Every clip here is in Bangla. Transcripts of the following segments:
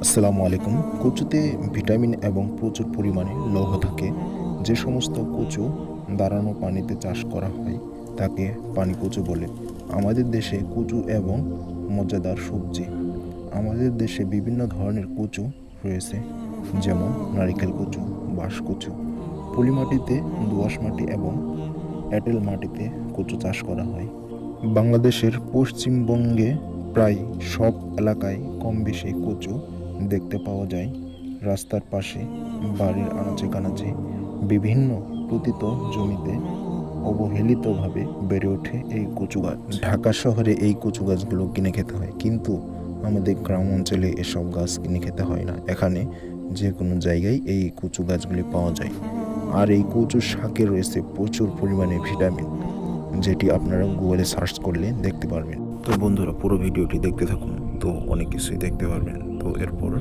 আসসালামু আলাইকুম। কচুতে ভিটামিন এবং প্রচুর পরিমাণে লৌহ থাকে। যে সমস্ত কচু দাঁড়ানো পানিতে চাষ করা হয় তাকে পানি কচু বলে। আমাদের দেশে কচু এবং মজাদার সবজি। আমাদের দেশে বিভিন্ন ধরনের কচু রয়েছে, যেমন নারিকেল কচু, বাঁশ কচু। পলি মাটিতে, দোআঁশ মাটি এবং এঁটেল মাটিতে কচু চাষ করা হয়। বাংলাদেশের পশ্চিমবঙ্গে প্রায় সব এলাকায় কম বেশি কচু দেখতে পাওয়া যায়। রাস্তার পাশে, বাড়ির আনাচে কানাচে, বিভিন্ন পতিত জমিতে অবহেলিতভাবে বেড়ে ওঠে এই কচু গাছ। ঢাকা শহরে এই কচু গাছগুলো কিনে খেতে হয়, কিন্তু আমাদের গ্রাম অঞ্চলে এসব গাছ কিনে খেতে হয় না। এখানে যে কোনো জায়গায় এই কচু গাছগুলি পাওয়া যায়। আর এই কচু শাকে রয়েছে প্রচুর পরিমাণে ভিটামিন, যেটি আপনারা গুগলে সার্চ করলে দেখতে পারবেন। তো বন্ধুরা, পুরো ভিডিওটি দেখতে থাকুন, তো অনেক কিছুই দেখতে পারবেন। তো এরপর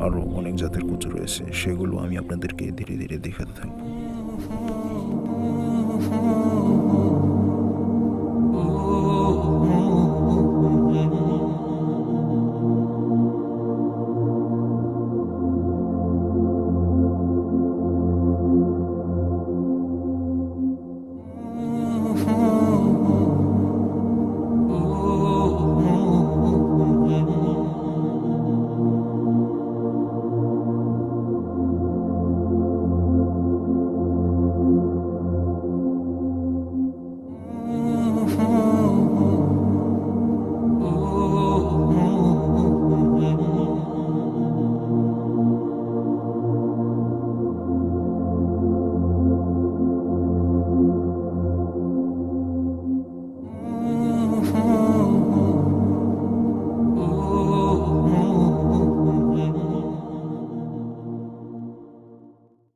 আরও অনেক জাতের কচু রয়েছে, সেগুলো আমি আপনাদেরকে ধীরে ধীরে দেখাতে থাকবো।